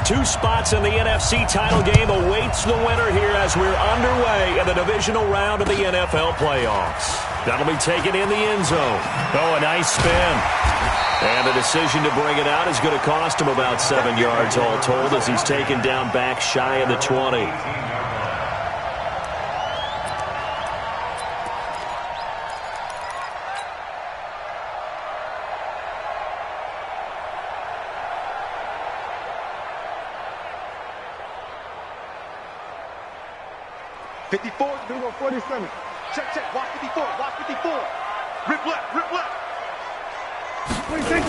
Two spots in the NFC title game awaits the winner here as we're underway in the divisional round of the NFL playoffs. That'll be taken in the end zone. Oh, a nice spin. And the decision to bring it out is going to cost him about 7 yards all told as he's taken down back shy of the 20. Number 47. Check. Watch 54. Rip left. 26.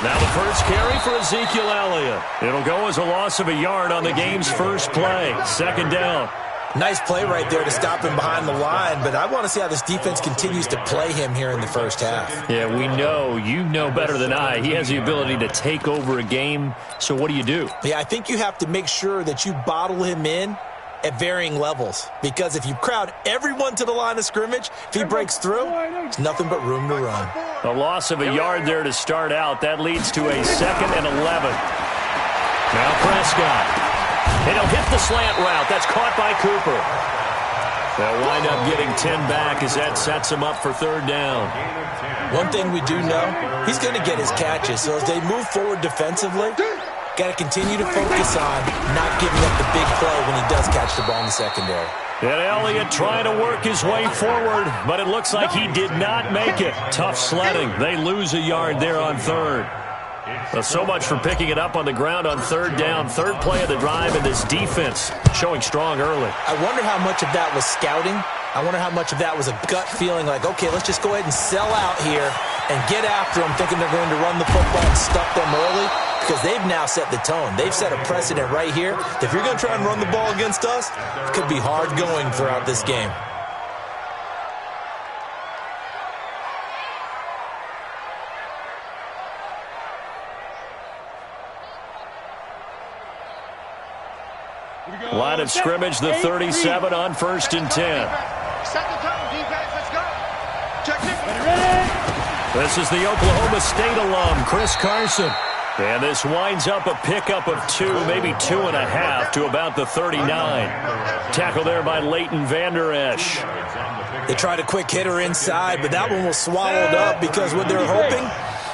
Now the first carry for Ezekiel Elliott. It'll go as a loss of a yard on the game's first play. Second down. Nice play right there to stop him behind the line, but I want to see how this defense continues to play him here in the first half. Yeah, we know. You know better than I. He has the ability to take over a game, so what do you do? Yeah, I think you have to make sure that you bottle him in at varying levels, because if you crowd everyone to the line of scrimmage, if he breaks through, there's nothing but room to run. A loss of a yard there to start out. That leads to a 2nd and 11. Now Prescott. And he'll hit the slant route. That's caught by Cooper. They'll wind up getting 10 back as that sets him up for third down. One thing we do know, he's going to get his catches. So as they move forward defensively, got to continue to focus on not giving up the big play when he does catch the ball in the secondary. And Elliott trying to work his way forward, but it looks like he did not make it. Tough sledding. They lose a yard there on third. Well, so much for picking it up on the ground on third down. Third play of the drive, and this defense showing strong early. I wonder how much of that was scouting. I wonder how much of that was a gut feeling like, okay, let's just go ahead and sell out here and get after them, thinking they're going to run the football and stuff them early, because they've now set the tone. They've set a precedent right here. If you're going to try and run the ball against us, it could be hard going throughout this game. Line of scrimmage, the 37 on 1st and 10. Set the tone, defense, let's go. Check it. This is the Oklahoma State alum, Chris Carson. And this winds up a pickup of 2, maybe 2.5 to about the 39. Tackle there by Leighton Vander Esch. They tried a quick hitter inside, but that one was swallowed up because what they're hoping,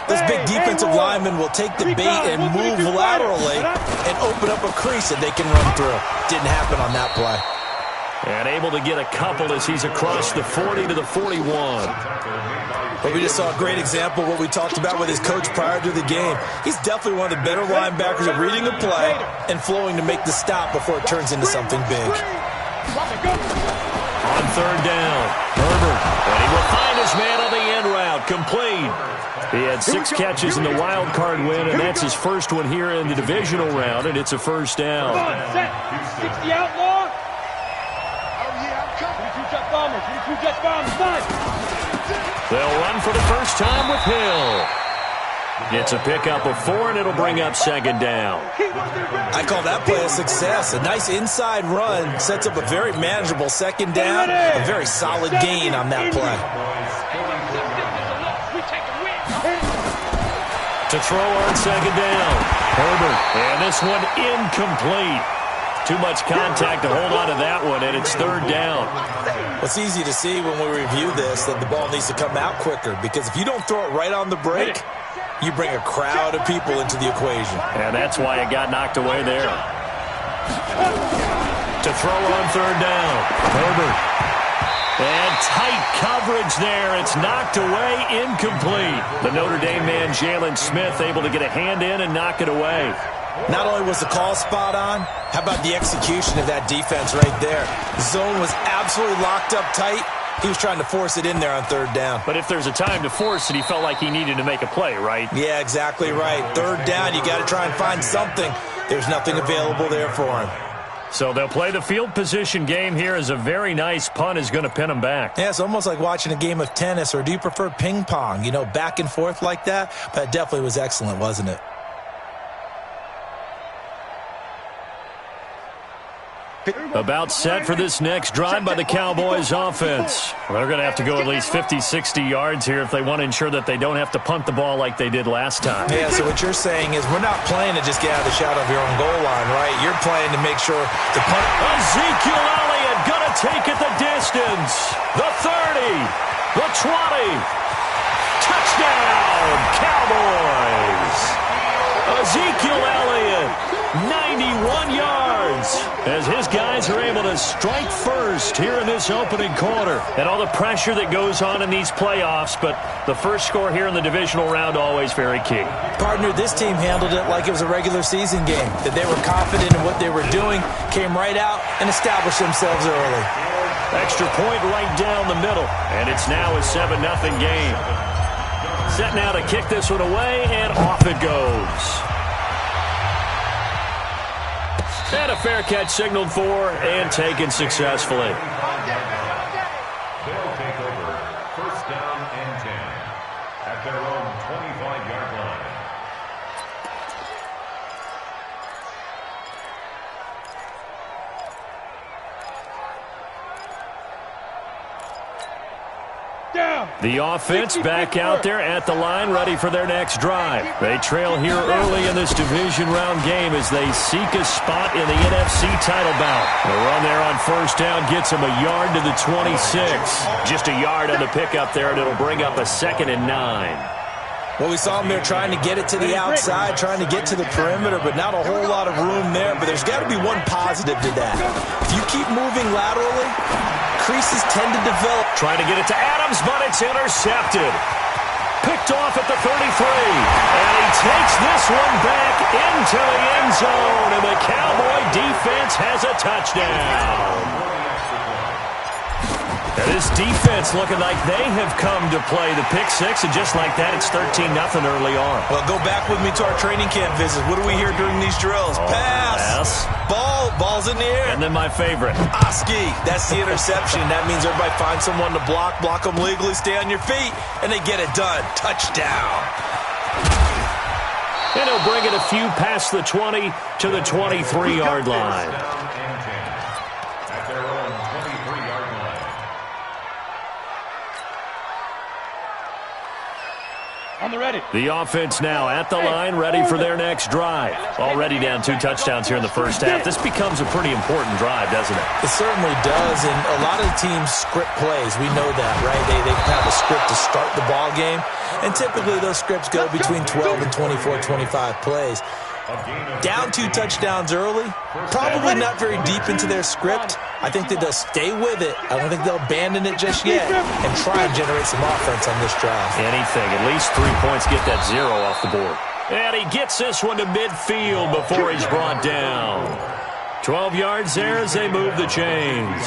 this big defensive lineman will take the bait and move laterally and open up a crease that they can run through. Didn't happen on that play. And able to get a couple as he's across the 40 to the 41. But we just saw a great example of what we talked about with his coach prior to the game. He's definitely one of the better linebackers at reading a play and flowing to make the stop before it turns into something big. On third down, Herbert. And he will find his man on the end route. Complete. He had 6 catches in the wild card win, and that's his first one here in the divisional round, and it's a first down. 60 outlaw. They'll run for the first time with Hill. It's a pickup of 4, and it'll bring up second down. I call that play a success. A nice inside run sets up a very manageable second down. A very solid gain on that play. To throw on second down, Herbert. And this one incomplete. Too much contact to hold on to that one, and it's third down. It's easy to see when we review this that the ball needs to come out quicker, because if you don't throw it right on the break, you bring a crowd of people into the equation. And that's why it got knocked away there. To throw on third down, Herbert. And tight coverage there. It's knocked away, incomplete. The Notre Dame man, Jalen Smith, able to get a hand in and knock it away. Not only was the call spot on, how about the execution of that defense right there? The zone was absolutely locked up tight. He was trying to force it in there on third down. But if there's a time to force it, he felt like he needed to make a play, right? Yeah, exactly right. Third down, you got to try and find something. There's nothing available there for him. So they'll play the field position game here as a very nice punt is going to pin them back. Yeah, it's almost like watching a game of tennis, or do you prefer ping pong? You know, back and forth like that? But it definitely was excellent, wasn't it? About set for this next drive by the Cowboys offense. Well, they're going to have to go at least 50, 60 yards here if they want to ensure that they don't have to punt the ball like they did last time. Yeah, so what you're saying is we're not playing to just get out of the shadow of your own goal line, right? You're playing to make sure the punt... Ezekiel Elliott going to take it the distance. The 30, the 20. Touchdown, Cowboys. Ezekiel Elliott, 91 yards, as his guys are able to strike first here in this opening quarter. And all the pressure that goes on in these playoffs, but the first score here in the divisional round always very key. Partner, this team handled it like it was a regular season game, that they were confident in what they were doing, came right out and established themselves early. Extra point right down the middle, and it's now a 7-0 game. Set now to kick this one away, and off it goes. And a fair catch signaled for and taken successfully. They'll take over first down and 10 at their own 25-yard line. The offense back out there at the line, ready for their next drive. They trail here early in this division round game as they seek a spot in the NFC title bout. The run there on first down gets them a yard to the 26. Just a yard on the pickup there, and it'll bring up a 2nd and 9. Well, we saw them there trying to get it to the outside, trying to get to the perimeter, but not a whole lot of room there. But there's got to be one positive to that. If you keep moving laterally, creases tend to develop. Trying to get it to Adams, but it's intercepted. Picked off at the 33. And he takes this one back into the end zone, and the Cowboy defense has a touchdown. Now this defense looking like they have come to play the pick six, and just like that, it's 13-0 early on. Well, go back with me to our training camp visit. What do we hear during these drills? Pass. Ball's in the air. And then my favorite. Oski. That's the interception. That means everybody finds someone to block them legally, stay on your feet, and they get it done. Touchdown. And he'll bring it a few past the 20 to the 23-yard line. The offense now at the line, ready for their next drive. Already down 2 touchdowns here in the first half. This becomes a pretty important drive, doesn't it? It certainly does, and a lot of the teams script plays. We know that, right? They have a script to start the ball game, and typically those scripts go between 12 and 24, 25 plays. Down 2 touchdowns early, probably not very deep into their script. I think that they'll stay with it. I don't think they'll abandon it just yet and try and generate some offense on this drive. Anything, at least 3 points, get that 0 off the board. And he gets this one to midfield before he's brought down. 12 yards there as they move the chains.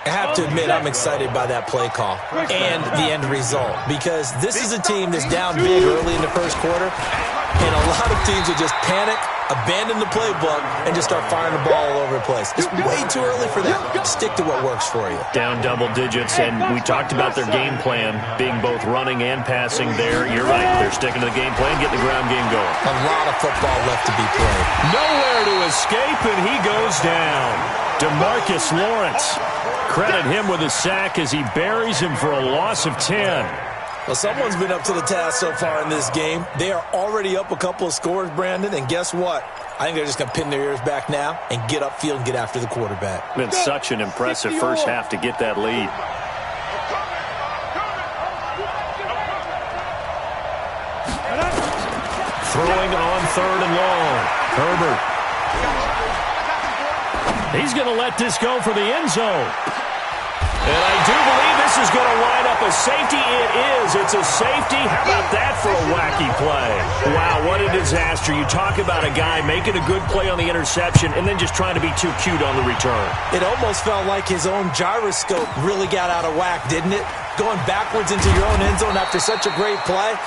I have to admit, I'm excited by that play call and the end result, because this is a team that's down big early in the first quarter, and a lot of teams will just panic, abandon the playbook, and just start firing the ball all over the place. It's way too early for that. Stick to what works for you. Down double digits, and we talked about their game plan being both running and passing there. You're right. They're sticking to the game plan, getting the ground game going. A lot of football left to be played. Nowhere to escape, and he goes down. DeMarcus Lawrence. Credit him with a sack as he buries him for a loss of 10. Well, someone's been up to the task so far in this game. They are already up a couple of scores, Brandon, and guess what? I think they're just going to pin their ears back now and get upfield and get after the quarterback. Been such an impressive first half to get that lead. Throwing on 3rd and long. Herbert. He's going to let this go for the end zone. And I do believe this is going to wind up a safety. It is. It's a safety. How about that for a wacky play? Wow, what a disaster. You talk about a guy making a good play on the interception and then just trying to be too cute on the return. It almost felt like his own gyroscope really got out of whack, didn't it? Going backwards into your own end zone after such a great play.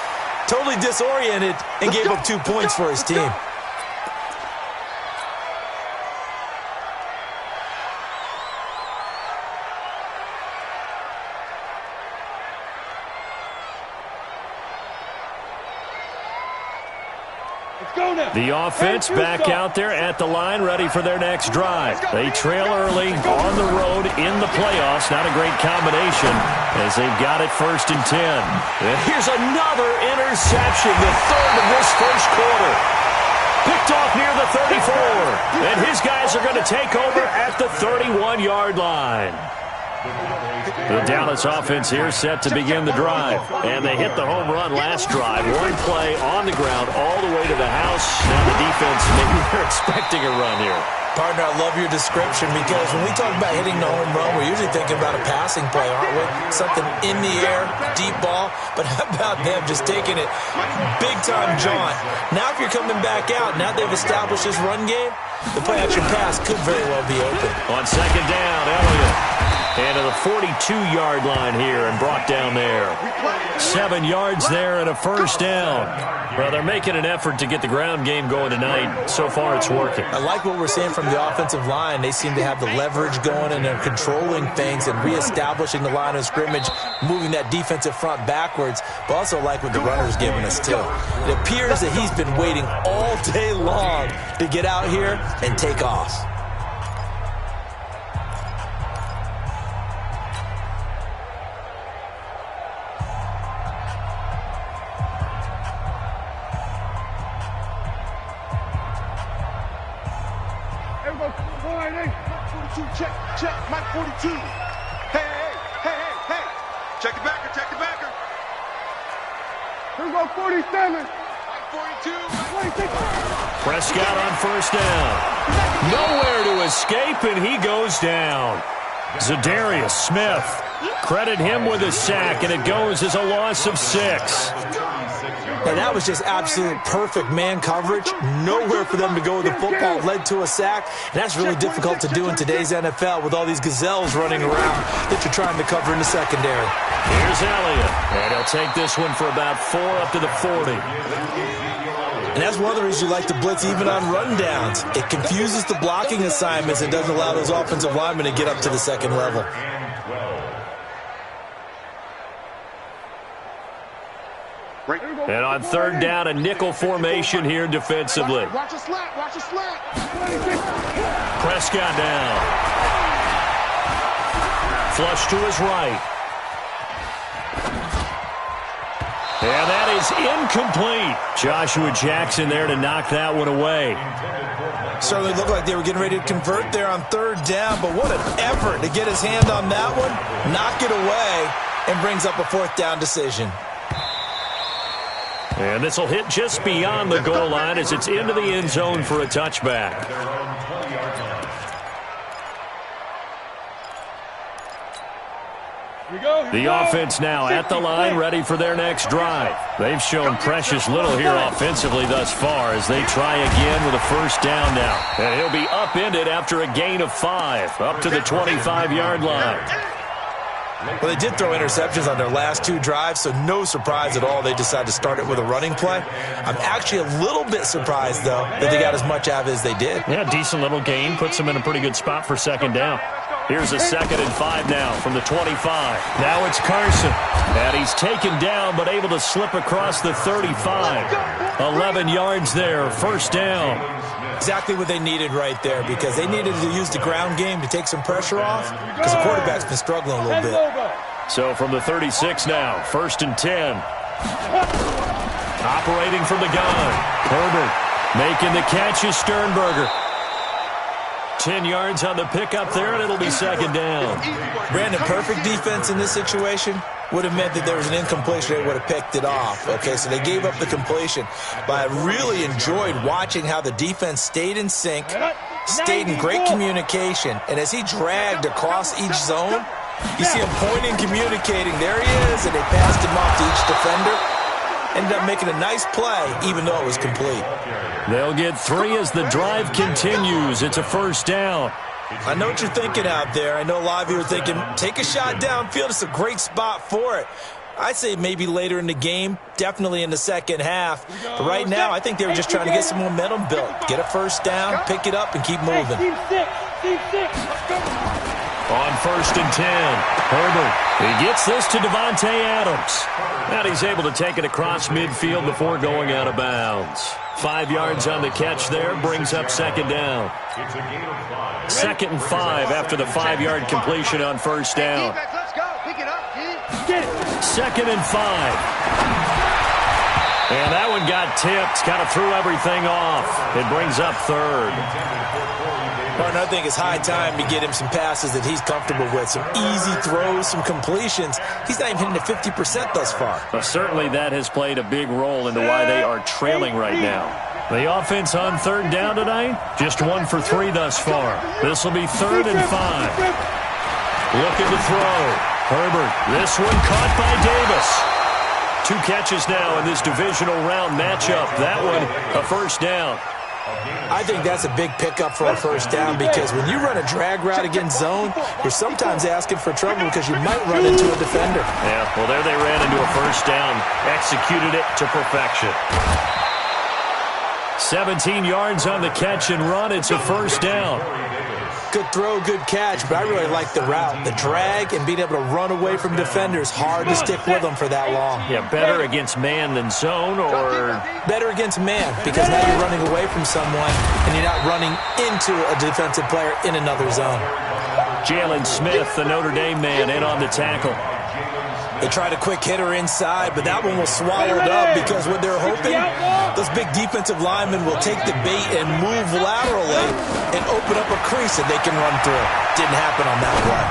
Totally disoriented and gave up 2 points for his team. Let's go! The offense back out there at the line, ready for their next drive. They trail early on the road in the playoffs. Not a great combination as they've got it 1st and 10. And here's another interception, the third of this first quarter. Picked off near the 34. And his guys are going to take over at the 31-yard line. The Dallas offense here set to begin the drive. And they hit the home run last drive. One play on the ground all the way to the house. Now the defense, maybe they're expecting a run here. Partner, I love your description because when we talk about hitting the home run, we're usually thinking about a passing play, aren't we? Something in the air, deep ball. But how about them just taking it big-time jaunt? Now if you're coming back out, now they've established this run game, the play-action pass could very well be open. On 2nd down, Elliott. And to the 42-yard line here and brought down there. 7 yards there and a 1st down. Well, they're making an effort to get the ground game going tonight. So far, it's working. I like what we're seeing from the offensive line. They seem to have the leverage going and they're controlling things and reestablishing the line of scrimmage, moving that defensive front backwards. But also like what the runner's giving us, too. It appears that he's been waiting all day long to get out here and take off. Check, Mike 42. Hey. Check the backer, Here we go, 47. Mike 42. 26. Prescott on 1st down. Nowhere to escape, and he goes down. Zadarius Smith. Credit him with a sack, and it goes as a loss of 6. And that was just absolute perfect man coverage. Nowhere for them to go with the football. Led to a sack. And that's really difficult to do in today's NFL with all these gazelles running around that you're trying to cover in the secondary. Here's Elliott. And he'll take this one for about 4 up to the 40. And that's one of the reasons you like to blitz even on rundowns. It confuses the blocking assignments and doesn't allow those offensive linemen to get up to the second level. And on 3rd down, a nickel formation here defensively. Watch a slant. Prescott down. Flush to his right. And that is incomplete. Joshua Jackson there to knock that one away. Certainly looked like they were getting ready to convert there on 3rd down, but what an effort to get his hand on that one, knock it away, and brings up a 4th down decision. And this will hit just beyond the goal line as it's into the end zone for a touchback. The offense now at the line, ready for their next drive. They've shown precious little here offensively thus far as they try again with a 1st down now. And he'll be upended after a gain of 5, up to the 25-yard line. Well, they did throw interceptions on their last 2 drives, so no surprise at all they decided to start it with a running play. I'm actually a little bit surprised, though, that they got as much out of it as they did. Yeah, decent little gain. Puts them in a pretty good spot for 2nd down. Here's a 2nd and 5 now from the 25. Now it's Carson. And he's taken down, but able to slip across the 35. 11 yards there, 1st down. Exactly what they needed right there because they needed to use the ground game to take some pressure off because the quarterback's been struggling a little bit. So from the 36 now, 1st and 10. Operating from the gun. Herbert making the catch is Sternberger. 10 yards on the pickup there, and it'll be 2nd down. Brandon, perfect defense in this situation would have meant that there was an incompletion. They would have picked it off. Okay, so they gave up the completion. But I really enjoyed watching how the defense stayed in sync, stayed in great communication. And as he dragged across each zone, you see him pointing, communicating. There he is, and they passed him off to each defender. Ended up making a nice play, even though it was complete. They'll get 3 as the drive continues. It's a 1st down. I know what you're thinking out there. I know a lot of you are thinking, take a shot downfield. It's a great spot for it. I'd say maybe later in the game, definitely in the second half. But right now, I think they were just trying to get some momentum built. Get a 1st down, pick it up, and keep moving. On 1st and 10. Herbert, he gets this to Devontae Adams. And he's able to take it across midfield before going out of bounds. 5 yards on the catch there, brings up 2nd down. 2nd and 5 after the 5-yard completion on 1st down. Let's go. Pick it up, kid. 2nd and 5. And that one got tipped, kind of threw everything off. It brings up 3rd. Partner, I think it's high time to get him some passes that he's comfortable with. Some easy throws, some completions. He's not even hitting at 50% thus far. Well, certainly that has played a big role into why they are trailing right now. The offense on 3rd down tonight, just 1 for 3 thus far. This will be 3rd and 5. Looking to throw. Herbert, this one caught by Davis. 2 catches now in this divisional round matchup. That one, a 1st down. I think that's a big pickup for a 1st down because when you run a drag route against zone, you're sometimes asking for trouble because you might run into a defender. Yeah, well, there they ran into a 1st down. Executed it to perfection. 17 yards on the catch and run. It's a 1st down. Good throw, good catch, but I really like the route. The drag and being able to run away from defenders, hard to stick with them for that long. Yeah, better against man than zone, or? Better against man, because now you're running away from someone and you're not running into a defensive player in another zone. Jalen Smith, the Notre Dame man, in on the tackle. They tried a quick hitter inside, but that one was swallowed up because what they're hoping, those big defensive linemen will take the bait and move laterally and open up a crease that they can run through. Didn't happen on that play.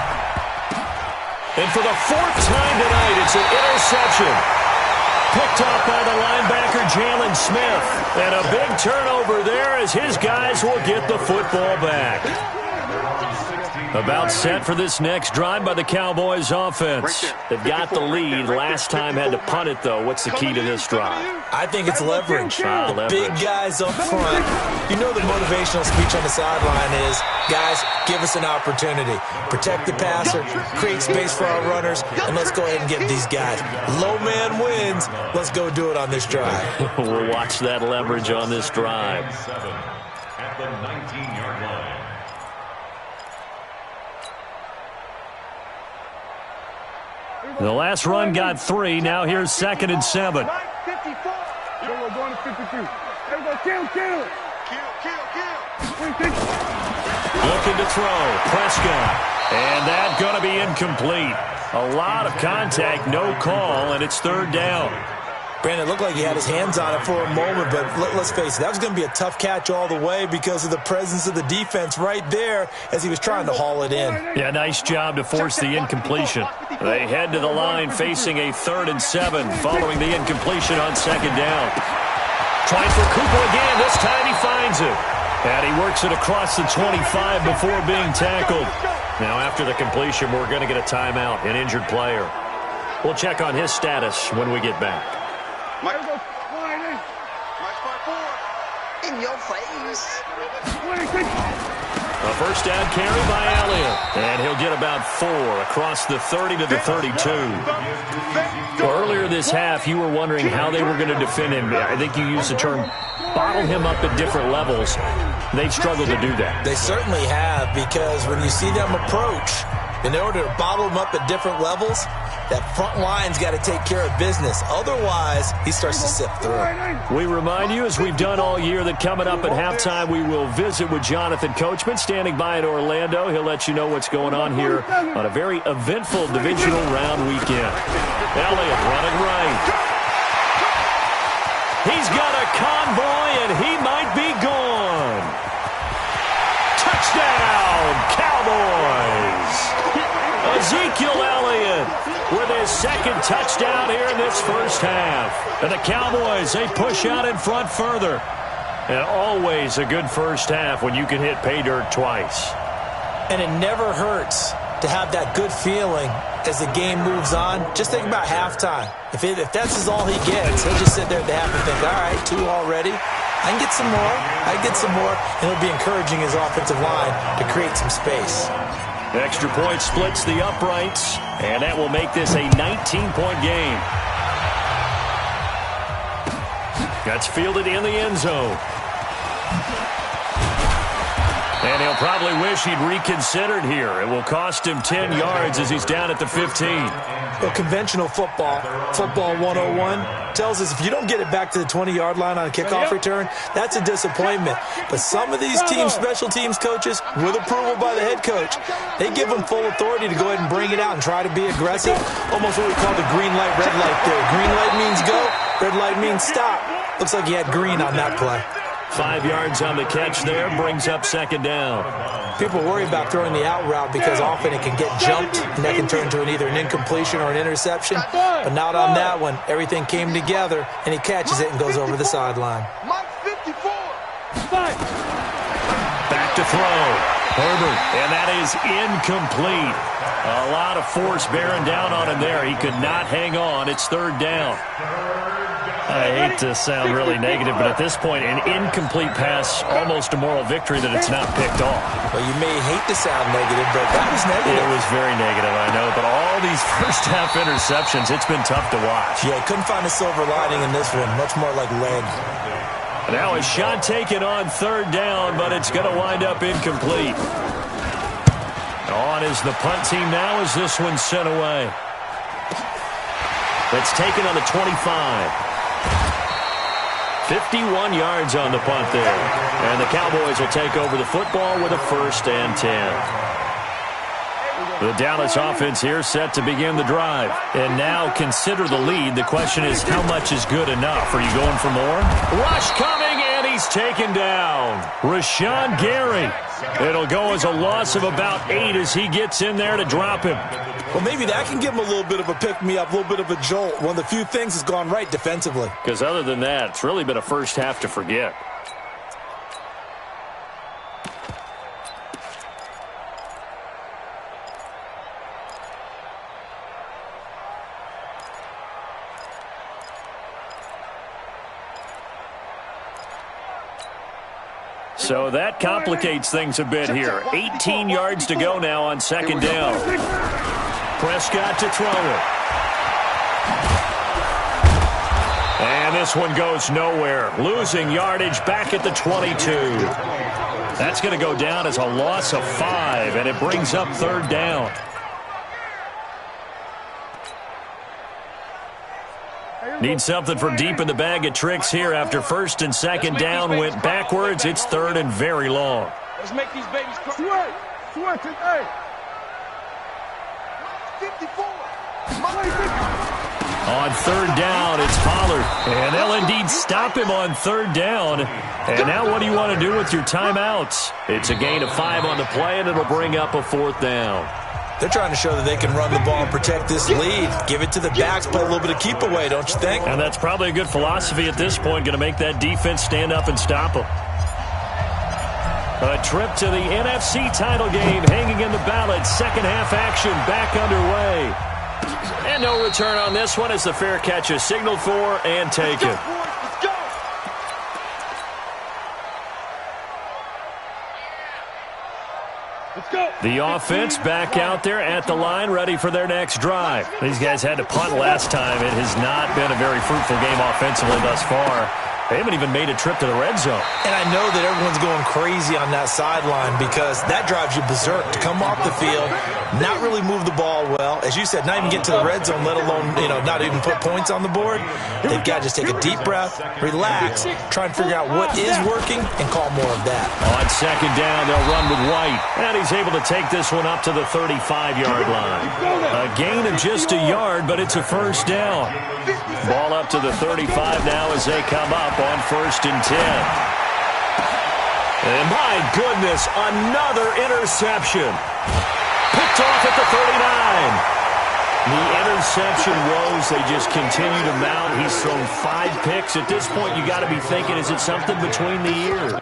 And for the 4th time tonight, it's an interception. Picked off by the linebacker, Jalen Smith. And a big turnover there as his guys will get the football back. About set for this next drive by the Cowboys offense. They've got the lead. Last time had to punt it, though. What's the key to this drive? I think it's leverage. The leverage. Big guys up front. You know the motivational speech on the sideline is, guys, give us an opportunity. Protect the passer, create space for our runners, and let's go ahead and get these guys. Low man wins. Let's go do it on this drive. We'll watch that leverage on this drive. At the 19-yard line. The last run got 3. Now here's 2nd and 7. 54. We're going to 52. There we go. Kill. Looking to throw. Prescott. And that's going to be incomplete. A lot of contact, no call, and it's 3rd down. Brandon, it looked like he had his hands on it for a moment, but let's face it, that was going to be a tough catch all the way because of the presence of the defense right there as he was trying to haul it in. Yeah, nice job to force the incompletion. They head to the line facing a 3rd and 7 following the incompletion on 2nd down. Trying for Cooper again. This time he finds it. And he works it across the 25 before being tackled. Now after the completion, we're going to get a timeout, an injured player. We'll check on his status when we get back. In your face. A 1st down carry by Elliott. And he'll get about 4 across the 30 to the 32. Well, earlier this half, you were wondering how they were going to defend him. I think you used the term bottle him up at different levels. They've struggled to do that. They certainly have, because when you see them approach, in order to bottle them up at different levels, that front line's got to take care of business. Otherwise, he starts to sift through. We remind you, as we've done all year, that coming up at halftime, we will visit with Jonathan Coachman, standing by in Orlando. He'll let you know what's going on here on a very eventful divisional round weekend. Elliott running right. He's got a convoy, and he might be gone. Touchdown, Cowboys! Ezekiel Elliott with his 2nd touchdown here in this 1st half. And the Cowboys, they push out in front further. And always a good 1st half when you can hit pay dirt twice. And it never hurts to have that good feeling as the game moves on. Just think about halftime. If that's all he gets, he'll just sit there at the half and think, all right, 2 already. I can get some more. And it'll be encouraging his offensive line to create some space. Extra point splits the uprights, and that will make this a 19-point game. That's fielded in the end zone. And he'll probably wish he'd reconsidered here. It will cost him 10 yards as he's down at the 15. Well, conventional football 101, tells us if you don't get it back to the 20-yard line on a kickoff return, that's a disappointment. But some of these teams, special teams coaches, with approval by the head coach, they give them full authority to go ahead and bring it out and try to be aggressive. Almost what we call the green light, red light theory. Green light means go, red light means stop. Looks like he had green on that play. 5 yards on the catch there, brings up second down. People worry about throwing the out route because often it can get jumped, and that can turn into either an incompletion or an interception. But not on that one. Everything came together, and he catches it and goes over the sideline. Back to throw. Herbert, and that is incomplete. A lot of force bearing down on him there. He could not hang on. It's third down. I hate to sound really negative, but at this point, an incomplete pass, almost a moral victory that it's not picked off. Well, you may hate to sound negative, but that was negative. It was very negative, I know, but all these first-half interceptions, it's been tough to watch. Yeah, couldn't find a silver lining in this one, much more like lead. Now a shot taken on third down, but it's going to wind up incomplete. On is the punt team now as this one's sent away. That's taken on the 25. 51 yards on the punt there. And the Cowboys will take over the football with a 1st and 10. The Dallas offense here set to begin the drive. And now consider the lead. The question is, how much is good enough? Are you going for more? Rush coming, and he's taken down. Rashawn Gary. It'll go as a loss of about 8 as he gets in there to drop him. Well, maybe that can give him a little bit of a pick-me-up, a little bit of a jolt. One of the few things that's gone right defensively. Because other than that, it's really been a first half to forget. So that complicates things a bit here. 18 yards to go now on second down. Prescott to throw it. And this one goes nowhere. Losing yardage back at the 22. That's going to go down as a loss of 5, and it brings up third down. Need something from deep in the bag of tricks here after first and second down went backwards. It's third and very long. Let's make these babies cry. Sweat it, hey. 54. On third down, it's Pollard. And they'll indeed stop him on third down. And now what do you want to do with your timeouts? It's a gain of 5 on the play, and it'll bring up a 4th down. They're trying to show that they can run the ball and protect this lead. Give it to the backs, play a little bit of keep away, don't you think? And that's probably a good philosophy at this point, going to make that defense stand up and stop them. A trip to the NFC title game hanging in the balance. Second half action back underway. And no return on this one as the fair catch is signaled for and taken. The offense back out there at the line, ready for their next drive. These guys had to punt last time. It has not been a very fruitful game offensively thus far. They haven't even made a trip to the red zone. And I know that everyone's going crazy on that sideline because that drives you berserk to come off the field, not really move the ball well. As you said, not even get to the red zone, let alone, not even put points on the board. They've got to just take a deep breath, relax, try and figure out what is working, and call more of that. On second down, they'll run with White. And he's able to take this one up to the 35-yard line. A gain of just a yard, but it's a first down. Ball up to the 35 now as they come up on 1st and 10. And my goodness, another interception. Picked off at the 39. The interception woes, they just continue to mount. He's thrown 5 picks. At this point, you got to be thinking, is it something between the ears?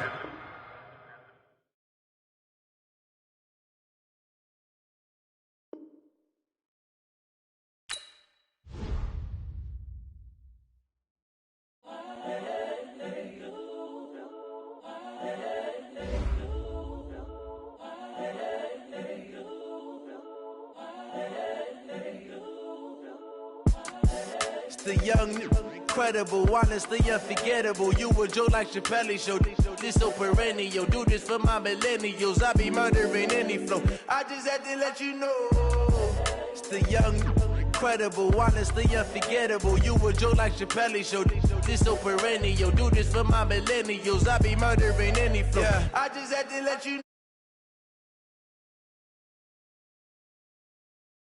The young incredible, honestly unforgettable. You a joke like Chappelle Show. This so perennial. Do this for my millennials. I be murdering any flow. I just had to let you know. It's the young, incredible, honestly unforgettable. You a joke like Chappelle Show. This so perennial. Do this for my millennials. I be murdering any flow. I just had to let you know.